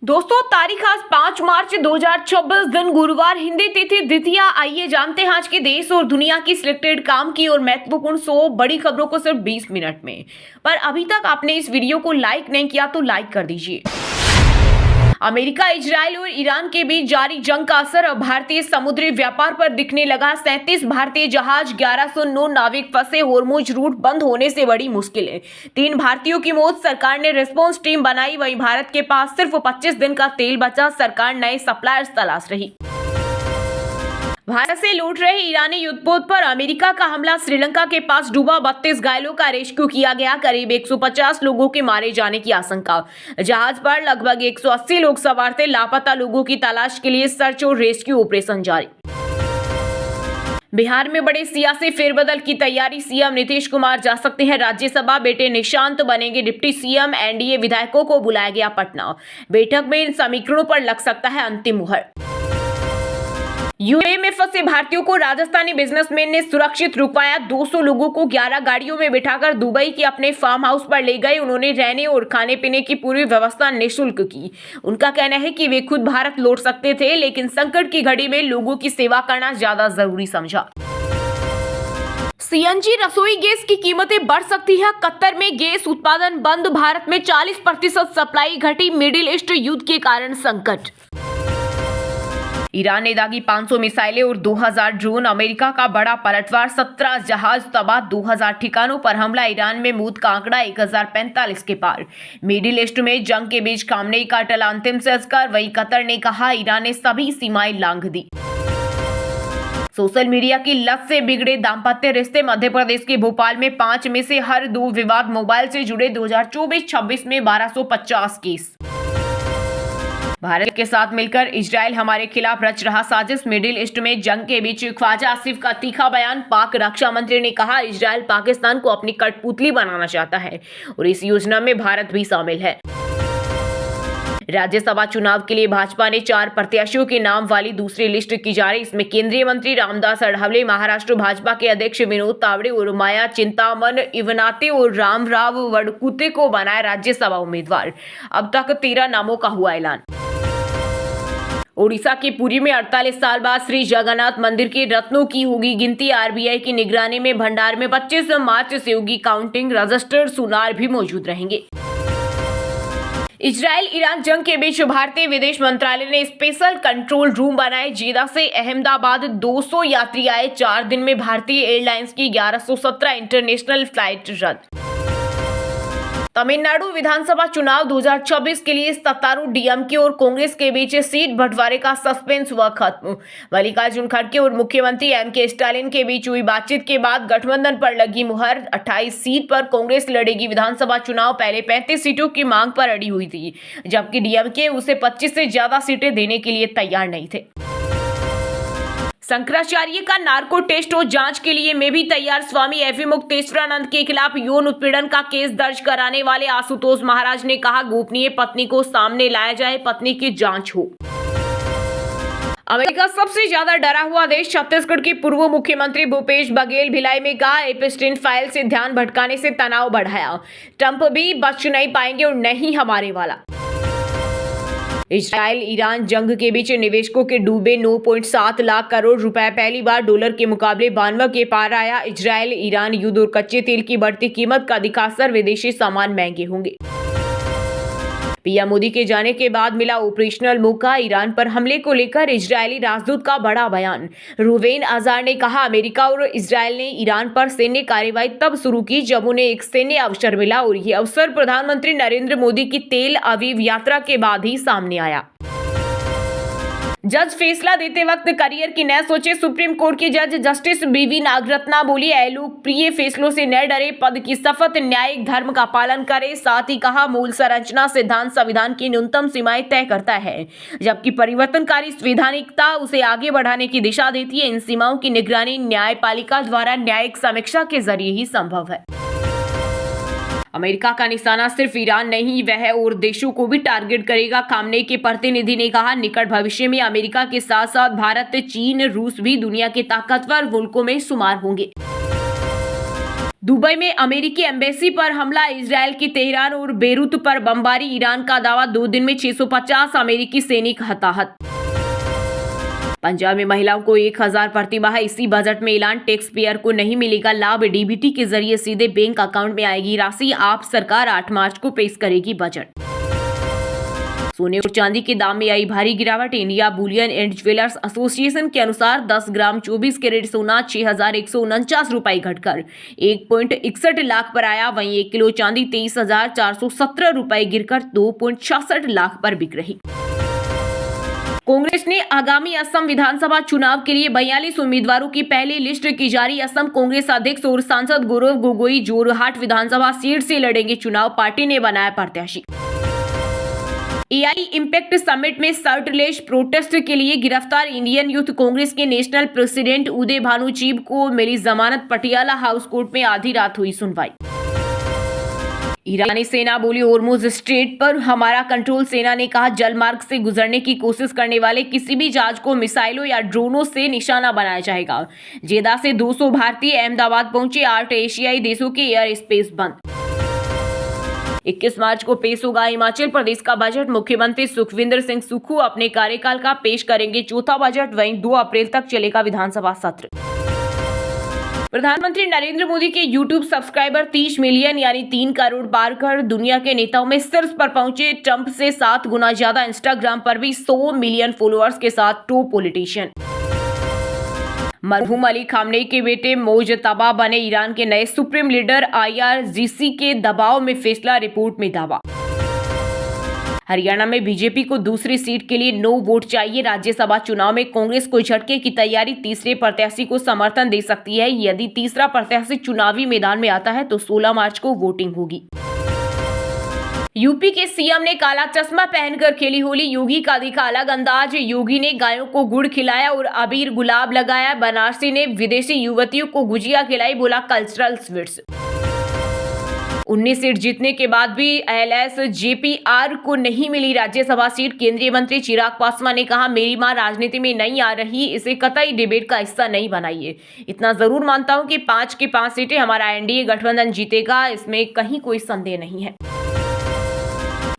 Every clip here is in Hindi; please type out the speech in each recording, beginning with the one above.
दोस्तों तारीख आज 5 मार्च 2026 दिन गुरुवार, हिंदी तिथि द्वितीया। आइए जानते हैं आज के देश और दुनिया की सिलेक्टेड काम की और महत्वपूर्ण 100 बड़ी खबरों को सिर्फ 20 मिनट में। पर अभी तक आपने इस वीडियो को लाइक नहीं किया तो लाइक कर दीजिए। अमेरिका, इजराइल और ईरान के बीच जारी जंग का असर अब भारतीय समुद्री व्यापार पर दिखने लगा। 37 भारतीय जहाज, 1109 नाविक फंसे। होर्मुज रूट बंद होने से बड़ी मुश्किलें, 3 भारतीयों की मौत। सरकार ने रिस्पांस टीम बनाई। वहीं भारत के पास सिर्फ 25 दिन का तेल बचा। सरकार नए सप्लायर्स तलाश रही। भारत से लौट रहे ईरानी युद्धपोत पर अमेरिका का हमला। श्रीलंका के पास डूबा, 32 घायलों का रेस्क्यू किया गया। करीब 150 लोगों के मारे जाने की आशंका। जहाज पर लगभग 180 लोग सवार थे। लापता लोगों की तलाश के लिए सर्च और रेस्क्यू ऑपरेशन जारी। बिहार में बड़े सियासी फेरबदल की तैयारी। सीएम नीतीश कुमार जा सकते हैं राज्यसभा। बेटे निशांत बनेंगे डिप्टी सीएम। एनडीए विधायकों को बुलाया गया पटना। बैठक में इन समीकरणों पर लग सकता है अंतिम मुहर। यूएई में फंसे भारतीयों को राजस्थानी बिजनेसमैन ने सुरक्षित रुकवाया। 200 लोगों को 11 गाड़ियों में बिठाकर दुबई के अपने फार्म हाउस पर ले गए। उन्होंने रहने और खाने पीने की पूरी व्यवस्था निःशुल्क की। उनका कहना है कि वे खुद भारत लौट सकते थे, लेकिन संकट की घड़ी में लोगों की सेवा करना ज्यादा जरूरी समझा। सीएनजी रसोई गैस की कीमतें बढ़ सकती है। कतर में गैस उत्पादन बंद। भारत में 40% सप्लाई घटी। मिडिल ईस्ट युद्ध के कारण संकट। ईरान ने दागी 500 मिसाइलें और 2000 ड्रोन। अमेरिका का बड़ा पलटवार, 17 जहाज तबाह, 2000 ठिकानों पर हमला। ईरान में मौत का आंकड़ा 1045 के पार। मिडिल ईस्ट में जंग के बीच खामनेई का टला अंतिम संस्कार। वहीं कतर ने कहा ईरान ने सभी सीमाएं लांघ दी। सोशल मीडिया की लत से बिगड़े दाम्पत्य रिश्ते। मध्य प्रदेश के भोपाल में 5 में से हर 2 विवाद मोबाइल से जुड़े। 2024-26 में 1250 केस। भारत के साथ मिलकर इजराइल हमारे खिलाफ रच रहा साजिश। मिडिल ईस्ट में जंग के बीच ख्वाजा आसिफ का तीखा बयान। पाक रक्षा मंत्री ने कहा इजराइल पाकिस्तान को अपनी कठपुतली बनाना चाहता है और इस योजना में भारत भी शामिल है। राज्यसभा चुनाव के लिए भाजपा ने 4 प्रत्याशियों के नाम वाली दूसरी लिस्ट की जारी। इसमें केंद्रीय मंत्री रामदास अठावले, महाराष्ट्र भाजपा के अध्यक्ष विनोद तावड़े और माया चिंतामन इवनाते और रामराव वडकुते को बनाया राज्यसभा उम्मीदवार। अब तक 13 नामों का हुआ ऐलान। ओडिशा के पुरी में 48 साल बाद श्री जगन्नाथ मंदिर के रत्नों की होगी गिनती। आरबीआई की निगरानी में भंडार में 25 मार्च से होगी काउंटिंग। रजिस्टर्ड सुनार भी मौजूद रहेंगे। इजराइल ईरान जंग के बीच भारतीय विदेश मंत्रालय ने स्पेशल कंट्रोल रूम बनाए। जेदा से अहमदाबाद 200 यात्री आए। 4 दिन में भारतीय एयरलाइंस की 1117 इंटरनेशनल फ्लाइट रद्द। तमिलनाडु विधानसभा चुनाव 2026 के लिए सत्तारूढ़ डीएमके और कांग्रेस के बीच सीट बंटवारे का सस्पेंस हुआ खत्म। मल्लिकार्जुन खड़गे और मुख्यमंत्री एमके स्टालिन के बीच हुई बातचीत के बाद गठबंधन पर लगी मुहर। 28 सीट पर कांग्रेस लड़ेगी विधानसभा चुनाव। पहले 35 सीटों की मांग पर अड़ी हुई थी, जबकि डीएमके उसे 25 से ज्यादा सीटें देने के लिए तैयार नहीं थे। शंकराचार्य का नार्को टेस्ट और जांच के लिए मैं भी तैयार। स्वामी अभिमुक्तेश्वरानंद के खिलाफ यौन उत्पीड़न का केस दर्ज कराने वाले आशुतोष महाराज ने कहा गोपनीय पत्नी को सामने लाया जाए, पत्नी की जांच हो। अमेरिका सबसे ज्यादा डरा हुआ देश। छत्तीसगढ़ के पूर्व मुख्यमंत्री भूपेश बघेल भिलाई में कहा एपस्टीन फाइल से ध्यान भटकाने से तनाव बढ़ाया। ट्रंप भी बच नहीं पाएंगे और नहीं हमारे वाला। इजराइल ईरान जंग के बीच निवेशकों के डूबे 9.7 लाख करोड़ रुपए। पहली बार डॉलर के मुकाबले 92 के पार आया। इजराइल ईरान युद्ध और कच्चे तेल की बढ़ती कीमत का दिखा असर। विदेशी सामान महंगे होंगे। पीएम मोदी के जाने के बाद मिला ऑपरेशनल मौका। ईरान पर हमले को लेकर इजरायली राजदूत का बड़ा बयान। रूवेन अजार ने कहा अमेरिका और इजरायल ने ईरान पर सैन्य कार्रवाई तब शुरू की जब उन्हें एक सैन्य अवसर मिला और ये अवसर प्रधानमंत्री नरेंद्र मोदी की तेल अवीव यात्रा के बाद ही सामने आया। जज फैसला देते वक्त करियर की न सोचे। सुप्रीम कोर्ट के जज जस्टिस बीवी नागरत्ना बोली अलोकप्रिय फैसलों से न डरे, पद की शपथ न्यायिक धर्म का पालन करे। साथ ही कहा मूल संरचना सिद्धांत संविधान की न्यूनतम सीमाएं तय करता है, जबकि परिवर्तनकारी संवैधानिकता उसे आगे बढ़ाने की दिशा देती है। इन सीमाओं की निगरानी न्यायपालिका द्वारा न्यायिक समीक्षा के जरिए ही संभव है। अमेरिका का निशाना सिर्फ ईरान नहीं, वह और देशों को भी टारगेट करेगा। खामनेई के प्रतिनिधि ने कहा निकट भविष्य में अमेरिका के साथ साथ भारत, चीन, रूस भी दुनिया के ताकतवर मुल्कों में शुमार होंगे। दुबई में अमेरिकी एम्बेसी पर हमला, इजरायल की तेहरान और बेरूत पर बमबारी, ईरान का दावा 2 दिन में 650 अमेरिकी सैनिक हताहत। पंजाब में महिलाओं को 1000 प्रति माह इसी बजट में ऐलान, टैक्स पेयर को नहीं मिलेगा लाभ, डीबीटी के जरिए सीधे बैंक अकाउंट में आएगी राशि, आप सरकार 8 मार्च को पेश करेगी बजट। सोने और चांदी के दाम में आई भारी गिरावट, India Boolean and jewellers association के अनुसार 10 ग्राम 24 कैरेट सोना 6,149 रुपए घटकर 1.61 लाख पर आया, वहीं 1 किलो चांदी 23,417 रुपए गिरकर 2.66 लाख पर बिक रही। कांग्रेस ने आगामी असम विधानसभा चुनाव के लिए 42 उम्मीदवारों की पहली लिस्ट की जारी, असम कांग्रेस अध्यक्ष और सांसद गौरव गोगोई जोरहाट विधानसभा सीट से लड़ेंगे चुनाव, पार्टी ने बनाया प्रत्याशी। एआई इम्पैक्ट समिट में शर्टलेस प्रोटेस्ट के लिए गिरफ्तार इंडियन यूथ कांग्रेस के नेशनल प्रेसिडेंट उदय भानु चीब को मिली जमानत, पटियाला हाउस कोर्ट में आधी रात हुई सुनवाई। ईरानी सेना बोली होर्मुज स्ट्रेट पर हमारा कंट्रोल, सेना ने कहा जल मार्ग से गुजरने की कोशिश करने वाले किसी भी जहाज को मिसाइलों या ड्रोनों से निशाना बनाया जाएगा। जेदा से 200 भारतीय अहमदाबाद पहुंचे, 8 एशियाई देशों के एयर स्पेस बंद। 21 मार्च को पेश होगा हिमाचल प्रदेश का बजट, मुख्यमंत्री सुखविंदर सिंह सुक्खू अपने कार्यकाल का पेश करेंगे चौथा बजट, वहीं 2 अप्रैल तक चलेगा विधानसभा सत्र। प्रधानमंत्री नरेंद्र मोदी के यूट्यूब सब्सक्राइबर 30 मिलियन यानी 3 करोड़ पार कर दुनिया के नेताओं में शीर्ष पर पहुंचे, ट्रंप से 7 गुना ज्यादा। इंस्टाग्राम पर भी 100 मिलियन फॉलोअर्स के साथ टॉप पॉलिटिशियन। मरहूम अली खामनेई के बेटे मोजतबा बने ईरान के नए सुप्रीम लीडर, IRGC के दबाव में फैसला, रिपोर्ट में दावा। हरियाणा में बीजेपी को दूसरी सीट के लिए 9 वोट चाहिए, राज्यसभा चुनाव में कांग्रेस को झटके की तैयारी, तीसरे प्रत्याशी को समर्थन दे सकती है, यदि तीसरा प्रत्याशी चुनावी मैदान में आता है तो 16 मार्च को वोटिंग होगी। यूपी के सीएम ने काला चश्मा पहनकर खेली होली, योगी का दिखा अलग अंदाज, योगी ने गायों को गुड़ खिलाया और अबीर गुलाब लगाया, बनारसी ने विदेशी युवतियों को गुजिया खिलाई, बोला कल्चरल स्वीट्स। 19 सीट जीतने के बाद भी LSJPR को नहीं मिली राज्यसभा सीट, केंद्रीय मंत्री चिराग पासवान ने कहा मेरी मां राजनीति में नहीं आ रही, इसे कतई डिबेट का हिस्सा नहीं बनाइए, इतना जरूर मानता हूं कि 5 की 5 सीटें हमारा एनडीए गठबंधन जीतेगा, इसमें कहीं कोई संदेह नहीं है।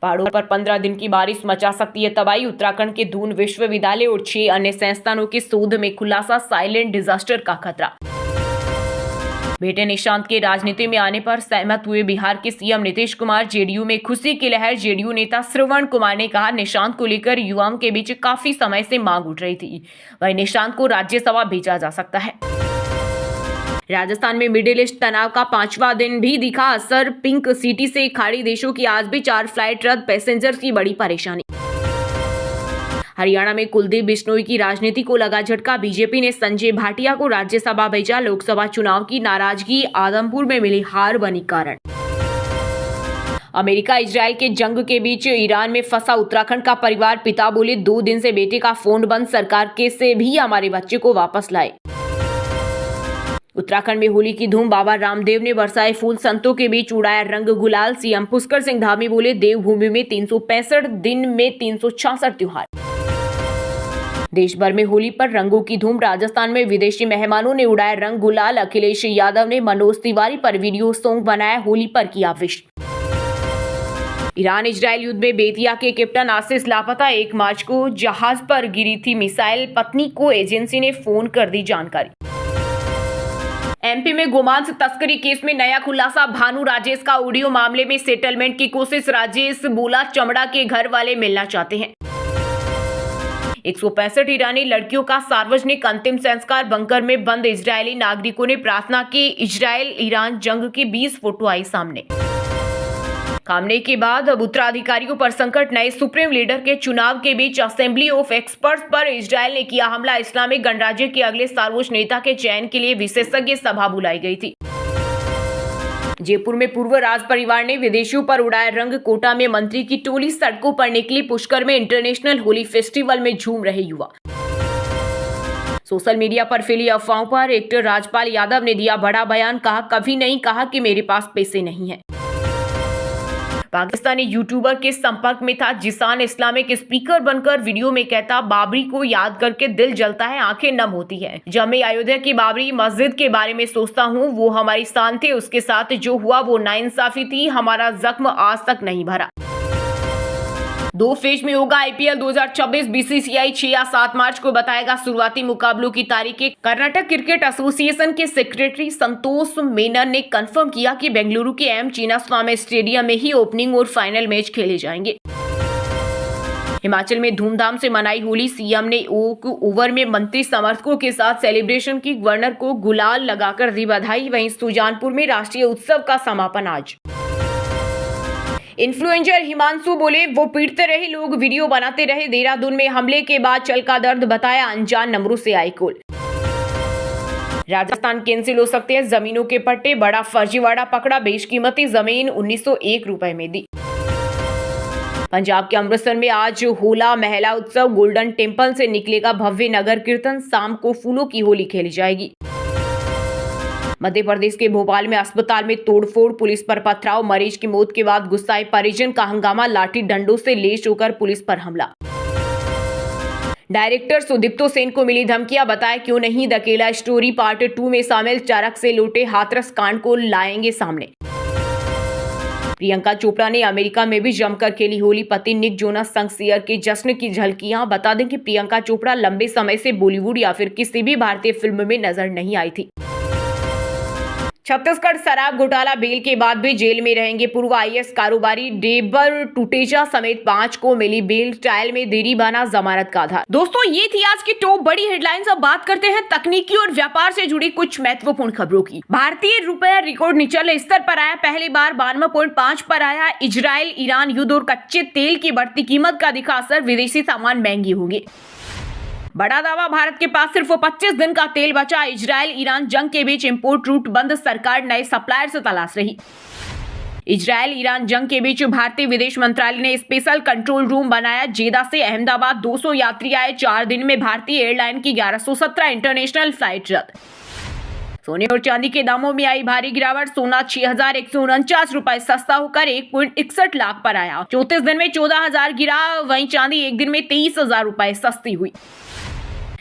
पहाड़ों पर 15 दिन की बारिश मचा सकती है तबाही, उत्तराखंड के दून विश्वविद्यालय और 6 अन्य संस्थानों के शोध में खुलासा, साइलेंट डिजास्टर का खतरा। बेटे निशांत के राजनीति में आने पर सहमत हुए बिहार के सीएम नीतीश कुमार, जेडीयू में खुशी की लहर, जेडीयू नेता श्रवण कुमार ने कहा निशांत को लेकर युवाओं के बीच काफी समय से मांग उठ रही थी, वहीं निशांत को राज्यसभा भेजा जा सकता है। राजस्थान में मिडिल ईस्ट तनाव का 5वां दिन भी दिखा असर, पिंक सिटी से खाड़ी देशों की आज भी 4 फ्लाइट रद्द, पैसेंजर्स की बड़ी परेशानी। हरियाणा में कुलदीप बिश्नोई की राजनीति को लगा झटका, बीजेपी ने संजय भाटिया को राज्यसभा भेजा, लोकसभा चुनाव की नाराजगी, आदमपुर में मिली हार बनी कारण। अमेरिका इजरायल के जंग के बीच ईरान में फंसा उत्तराखंड का परिवार, पिता बोले 2 दिन से बेटे का फोन बंद, सरकार के से भी हमारे बच्चे को वापस लाए। उत्तराखंड में होली की धूम, बाबा रामदेव ने बरसाए फूल, संतों के बीच उड़ाया रंग गुलाल, सीएम पुष्कर सिंह धामी बोले देवभूमि में 365 दिन में 366 त्योहार। देश भर में होली पर रंगों की धूम, राजस्थान में विदेशी मेहमानों ने उड़ाया रंग गुलाल, अखिलेश यादव ने मनोज तिवारी पर वीडियो सॉन्ग बनाया, होली पर किया विश। ईरान इजरायल युद्ध में बेतिया के कैप्टन आशीष लापता, 1 मार्च को जहाज पर गिरी थी मिसाइल, पत्नी को एजेंसी ने फोन कर दी जानकारी। एमपी में गोमांस तस्करी केस में नया खुलासा, भानु राजेश का ऑडियो मामले में सेटलमेंट की कोशिश, राजेश बोला चमड़ा के घर वाले मिलना चाहते हैं। 165 ईरानी लड़कियों का सार्वजनिक अंतिम संस्कार, बंकर में बंद इजरायली नागरिकों ने प्रार्थना की, इजरायल ईरान जंग की 20 फोटो आई सामने। खामनेई के बाद अब उत्तराधिकारियों पर संकट, नए सुप्रीम लीडर के चुनाव के बीच असेंबली ऑफ एक्सपर्ट्स पर इजरायल ने किया हमला, इस्लामिक गणराज्य के अगले सर्वोच्च नेता के चयन के लिए विशेषज्ञ सभा बुलाई गई थी। जयपुर में पूर्व राज परिवार ने विदेशियों पर उड़ाया रंग, कोटा में मंत्री की टोली सड़कों पर निकली, पुष्कर में इंटरनेशनल होली फेस्टिवल में झूम रहे युवा। सोशल मीडिया पर फैली अफवाहों पर एक्टर राजपाल यादव ने दिया बड़ा बयान, कहा कभी नहीं कहा कि मेरे पास पैसे नहीं है। पाकिस्तानी यूट्यूबर के संपर्क में था। जिसान इस्लामिक स्पीकर बनकर वीडियो में कहता, बाबरी को याद करके दिल जलता है, आंखें नम होती है। जब मैं अयोध्या की बाबरी मस्जिद के बारे में सोचता हूँ, वो हमारी शान थे, उसके साथ जो हुआ वो नाइंसाफी थी, हमारा जख्म आज तक नहीं भरा। 2 फेज में होगा आईपीएल 2024। बीसीसीआई 6 या 7 मार्च को बताएगा शुरुआती मुकाबलों की तारीखें। कर्नाटक क्रिकेट एसोसिएशन के सेक्रेटरी संतोष मेनन ने कंफर्म किया कि बेंगलुरु के एम चिन्नास्वामी स्टेडियम में ही ओपनिंग और फाइनल मैच खेले जाएंगे। हिमाचल में धूमधाम से मनाई होली। सीएम ने ओक ओवर में मंत्री समर्थकों के साथ सेलिब्रेशन की। गवर्नर को गुलाल लगाकर दी बधाई। वहीं सुजानपुर में राष्ट्रीय उत्सव का समापन आज। इन्फ्लुएंसर हिमांशु बोले, वो पीटते रहे, लोग वीडियो बनाते रहे। देहरादून में हमले के बाद चल का दर्द बताया, अनजान नंबरों से आई कॉल। राजस्थान कैंसिल हो सकते हैं जमीनों के पट्टे, बड़ा फर्जीवाड़ा पकड़ा। बेशकीमती जमीन 1901 रुपए में दी। पंजाब के अमृतसर में आज होला महला उत्सव। गोल्डन टेम्पल से निकलेगा भव्य नगर कीर्तन। शाम को फूलों की होली खेली जाएगी। मध्य प्रदेश के भोपाल में अस्पताल में तोड़फोड़, पुलिस पर पथराव। मरीज की मौत के बाद गुस्साए परिजन का हंगामा। लाठी डंडों से लैस होकर पुलिस पर हमला। डायरेक्टर सुदीप्तो सेन को मिली धमकियां, बताया क्यों नहीं। दकेला स्टोरी पार्ट 2 में शामिल। चरक से लौटे हाथरस कांड को लाएंगे सामने। प्रियंका चोपड़ा ने अमेरिका में भी जमकर खेली होली। पति निक जोनास संग शेयर की जश्न की झलकियां। बता दें कि प्रियंका चोपड़ा लंबे समय से बॉलीवुड या फिर किसी भी भारतीय फिल्म में नजर नहीं आई थी। छत्तीसगढ़ शराब घोटाला, बेल के बाद भी जेल में रहेंगे पूर्व आईएएस कारोबारी डेबर टुटेजा समेत 5 को मिली बेल। ट्रायल में देरी बना जमानत का आधार। दोस्तों, ये थी आज की टॉप बड़ी हेडलाइंस। अब बात करते हैं तकनीकी और व्यापार से जुड़ी कुछ महत्वपूर्ण खबरों की। भारतीय रुपया रिकॉर्ड निचले स्तर पर आया। पहली बार 92.5 पर आया। इजराइल ईरान युद्ध और कच्चे तेल की बढ़ती कीमत का दिखा असर। विदेशी सामान महंगे होंगे। बड़ा दावा, भारत के पास सिर्फ 25 दिन का तेल बचा। इजराइल ईरान जंग के बीच इंपोर्ट रूट बंद। सरकार नए सप्लायर से तलाश रही। इजराइल ईरान जंग के बीच भारतीय विदेश मंत्रालय ने स्पेशल कंट्रोल रूम बनाया। जेदा से अहमदाबाद 200 यात्री आए। 4 दिन में भारतीय एयरलाइन की 1117 इंटरनेशनल फ्लाइट रद्द। सोने और चांदी के दामों में आई भारी गिरावट। सोना 6,149 रुपए सस्ता होकर 1.61 लाख पर आया। 34 दिन में 14,000 गिरा। वहीं चांदी एक दिन में 23,000 रुपए सस्ती हुई।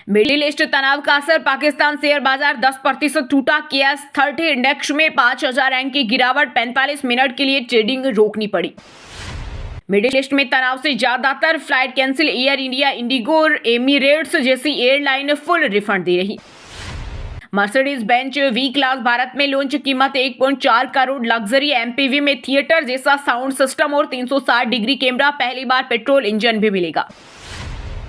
मिडिल ईस्ट तनाव का असर। पाकिस्तान शेयर बाजार 10% टूटा। KS30 इंडेक्स में 5,000 अंक की गिरावट। 45 मिनट के लिए ट्रेडिंग रोकनी पड़ी। मिडिल ईस्ट में तनाव से ज्यादातर flight cancel. Air India, IndiGo और एमिरेट्स जैसी एयरलाइन फुल रिफंड दे रही। Mercedes Benz V class Bharat में लॉन्च। कीमत 1.4 करोड़। लग्जरी MPV में थिएटर जैसा साउंड सिस्टम और 360 डिग्री कैमरा। पहली बार पेट्रोल इंजन भी मिलेगा।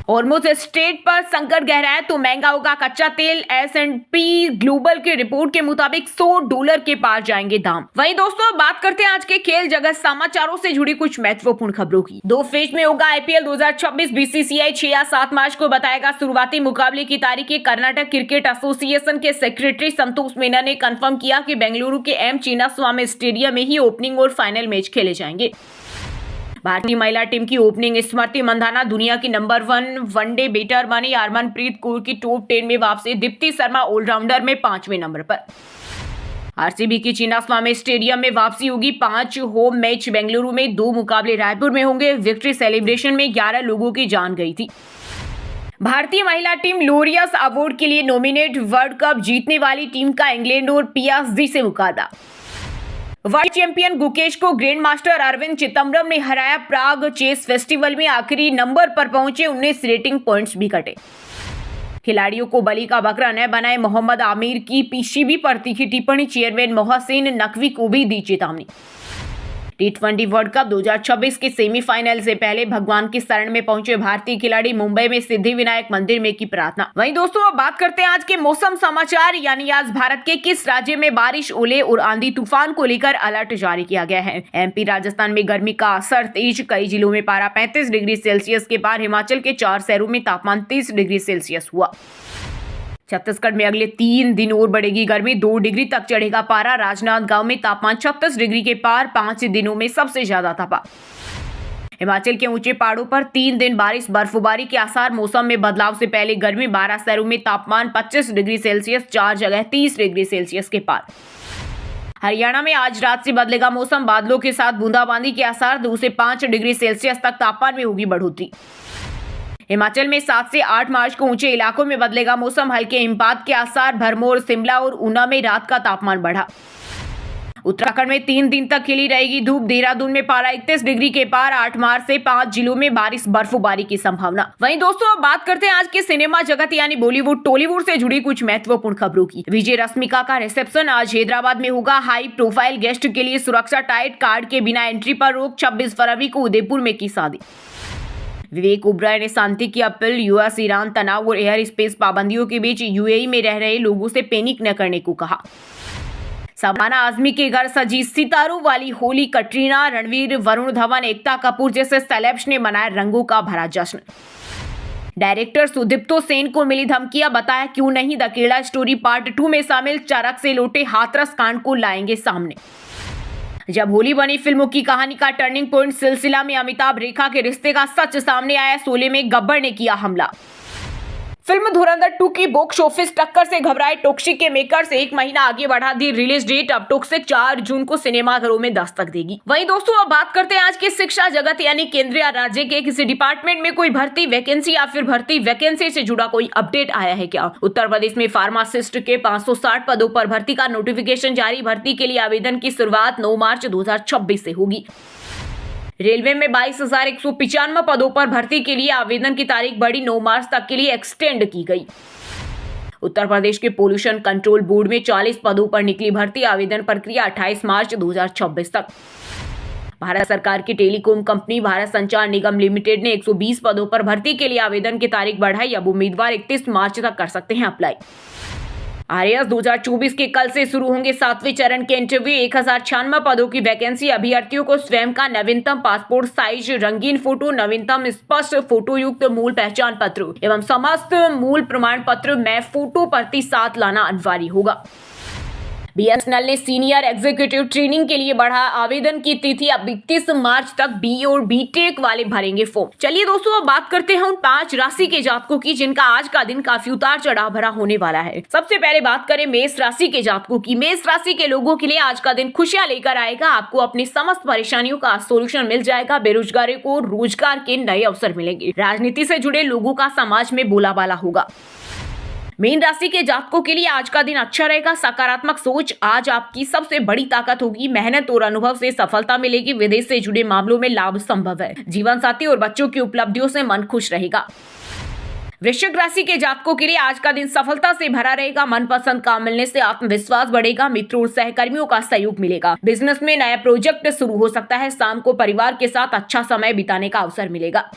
हॉर्मुज स्ट्रेट पर संकट गहराया तो महंगा होगा कच्चा तेल। S&P ग्लोबल की रिपोर्ट के मुताबिक $100 के पार जाएंगे दाम। वहीं दोस्तों, बात करते हैं आज के खेल जगत समाचारों से जुड़ी कुछ महत्वपूर्ण खबरों की। 2 फेज में होगा आईपीएल 2026। बीसीसीआई 6 या 7 मार्च को बताएगा शुरुआती मुकाबले की तारीखें। कर्नाटक क्रिकेट एसोसिएशन के सेक्रेटरी संतोष मेनन ने कंफर्म किया कि बेंगलुरु के एम चिन्नास्वामी स्टेडियम में ही ओपनिंग और फाइनल मैच खेले जाएंगे। भारतीय महिला टीम की ओपनिंग स्मृति मंधाना दुनिया की नंबर 1 वनडे बैटर बनी। हरमनप्रीत कौर की टॉप 10 में वापसी। दीप्ति शर्मा ऑलराउंडर में 5वें नंबर पर। आरसीबी की चिन्नास्वामी स्टेडियम में वापसी होगी। 5 होम मैच बेंगलुरु में, 2 मुकाबले रायपुर में होंगे। विक्ट्री सेलिब्रेशन में 11 लोगों की जान गई थी। भारतीय महिला टीम लॉरियस अवार्ड के लिए नॉमिनेट। वर्ल्ड कप जीतने वाली टीम का इंग्लैंड और PSG से मुकाबला। वर्ल्ड चैंपियन गुकेश को ग्रैंड मास्टर अरविंद चिदम्बरम ने हराया। प्राग चेस फेस्टिवल में आखिरी नंबर पर पहुंचे। 19 रेटिंग पॉइंट्स भी कटे। खिलाड़ियों को बलि का बकरा न बनाए। मोहम्मद आमिर की पीसीबी पर तीखी टिप्पणी। चेयरमैन मोहसिन नकवी को भी दी चेतावनी। T20 वर्ल्ड कप 2026 के सेमीफाइनल से पहले भगवान की शरण में पहुंचे भारतीय खिलाड़ी। मुंबई में सिद्धिविनायक मंदिर में की प्रार्थना। वहीं दोस्तों, अब बात करते हैं आज के मौसम समाचार। यानी आज भारत के किस राज्य में बारिश, ओले और आंधी तूफान को लेकर अलर्ट जारी किया गया है। MP राजस्थान में गर्मी का असर तेज। कई जिलों में पारा 35 डिग्री सेल्सियस के पार। हिमाचल के 4 शहरों में तापमान 30 डिग्री सेल्सियस हुआ। छत्तीसगढ़ में अगले 3 दिन और बढ़ेगी गर्मी। 2 डिग्री तक चढ़ेगा पारा। राजनांदगांव में तापमान 36 डिग्री के पार। 5 दिनों में सबसे ज्यादा तपा। हिमाचल के ऊंचे पहाड़ों पर 3 दिन बारिश, बर्फबारी के आसार। मौसम में बदलाव से पहले गर्मी। 12 शहरों में तापमान 25 डिग्री सेल्सियस, 4 जगह 30 डिग्री सेल्सियस के पार। हरियाणा में आज रात से बदलेगा मौसम, बादलों के साथ बूंदाबांदी के आसार, 2 से 5 डिग्री सेल्सियस तक तापमान में होगी बढ़ोतरी। हिमाचल में 7 से 8 मार्च को ऊंचे इलाकों में बदलेगा मौसम, हल्के हिमपात के आसार, भरमौर, शिमला और ऊना में रात का तापमान बढ़ा। उत्तराखंड में 3 दिन तक खिली रहेगी धूप, देहरादून में पारा 31 डिग्री के पार, 8 मार्च से 5 जिलों में बारिश बर्फबारी की संभावना। वहीं दोस्तों अब बात करते हैं आज के सिनेमा जगत यानी बॉलीवुड टॉलीवुड से जुड़ी कुछ महत्वपूर्ण खबरों की। विजय रश्मिका का रिसेप्शन आज हैदराबाद में होगा, हाई प्रोफाइल गेस्ट के लिए सुरक्षा टाइट, कार्ड के बिना एंट्री पर रोक, 26 फरवरी को उदयपुर में की शादी। विवेक ओबराय ने शांति की अपील, यूएस ईरान तनाव और एयर स्पेस पाबंदियों के बीच यूएई में रह रहे लोगों से पैनिक न करने को कहा। शबाना आजमी के घर सजी सितारों वाली होली, कटरीना, रणवीर, वरुण धवन, एकता कपूर जैसे सेलेब्स ने मनाया रंगों का भरा जश्न। डायरेक्टर सुदीप्तो सेन को मिली धमकियां, बताया क्यों नहीं द केरला स्टोरी पार्ट 2 में शामिल, चरक से लौटे हाथरस कांड को लाएंगे सामने। जब होली बनी फिल्मों की कहानी का टर्निंग पॉइंट, सिलसिला में अमिताभ रेखा के रिश्ते का सच सामने आया, शोले में गब्बर ने किया हमला। फिल्म धुरंधर 2 की बॉक्स ऑफिस टक्कर से घबराए टॉक्सिक के मेकर्स 1 महीना आगे बढ़ा दी रिलीज डेट, अब टॉक्सिक 4 जून को सिनेमाघरों में दस्तक देगी। वहीं दोस्तों अब बात करते हैं आज के शिक्षा जगत यानी केंद्र या राज्य के किसी डिपार्टमेंट में कोई भर्ती वैकेंसी या फिर भर्ती वैकेंसी से जुड़ा कोई अपडेट आया है क्या। उत्तर प्रदेश में फार्मासिस्ट के 560 पदों पर भर्ती का नोटिफिकेशन जारी, भर्ती के लिए आवेदन की शुरुआत 9 मार्च 2026 से होगी। रेलवे में 22,195 पदों पर भर्ती के लिए आवेदन की तारीख बढ़ी, 9 मार्च तक के लिए एक्सटेंड की गई। उत्तर प्रदेश के पोल्यूशन कंट्रोल बोर्ड में 40 पदों पर निकली भर्ती, आवेदन प्रक्रिया 28 मार्च 2026 तक। भारत सरकार की टेलीकॉम कंपनी भारत संचार निगम लिमिटेड ने 120 पदों पर भर्ती के लिए आवेदन की तारीख बढ़ाई, अब उम्मीदवार 31 मार्च तक कर सकते हैं अप्लाई। आरएएस 2024 के कल से शुरू होंगे 7वें चरण के इंटरव्यू, 1096 पदों की वैकेंसी, अभ्यर्थियों को स्वयं का नवीनतम पासपोर्ट साइज रंगीन फोटो, नवीनतम स्पष्ट फोटो युक्त मूल पहचान पत्र एवं समस्त मूल प्रमाण पत्र में फोटो प्रति साथ लाना अनिवार्य होगा। बीएसएनएल ने सीनियर एग्जीक्यूटिव ट्रेनिंग के लिए बढ़ा आवेदन की तिथि, अब 31 मार्च तक बी और बीटेक वाले भरेंगे फॉर्म। चलिए दोस्तों अब बात करते हैं उन 5 राशि के जातकों की जिनका आज का दिन काफी उतार चढ़ाव भरा होने वाला है। सबसे पहले बात करें मेष राशि के जातकों की। मेष राशि के लोगों के लिए आज का दिन खुशियां लेकर आएगा, आपको अपनी समस्त परेशानियों का सोल्यूशन मिल जाएगा, बेरोजगारों को रोजगार के नए अवसर मिलेंगे, राजनीति से जुड़े लोगों का समाज में बोलाबाला होगा। मीन राशि के जातकों के लिए आज का दिन अच्छा रहेगा, सकारात्मक सोच आज आपकी सबसे बड़ी ताकत होगी, मेहनत और अनुभव से सफलता मिलेगी, विदेश से जुड़े मामलों में लाभ संभव है, जीवन साथी और बच्चों की उपलब्धियों से मन खुश रहेगा। वृश्चिक राशि के जातकों के लिए आज का दिन सफलता से भरा रहेगा, मनपसंद काम मिलने से आत्मविश्वास बढ़ेगा, मित्रों और सहकर्मियों का सहयोग मिलेगा, बिजनेस में नया प्रोजेक्ट शुरू हो सकता है, शाम को परिवार के साथ अच्छा समय बिताने का अवसर मिलेगा।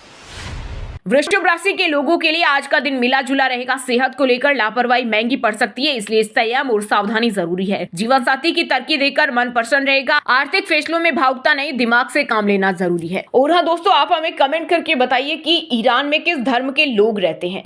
वृश्चिक राशि के लोगों के लिए आज का दिन मिला जुला रहेगा, सेहत को लेकर लापरवाही महंगी पड़ सकती है, इसलिए संयम और सावधानी जरूरी है, जीवन साथी की तरक्की देकर मन प्रसन्न रहेगा, आर्थिक फैसलों में भावुकता नहीं, दिमाग से काम लेना जरूरी है। और हाँ दोस्तों, आप हमें कमेंट करके बताइए कि ईरान में किस धर्म के लोग रहते हैं।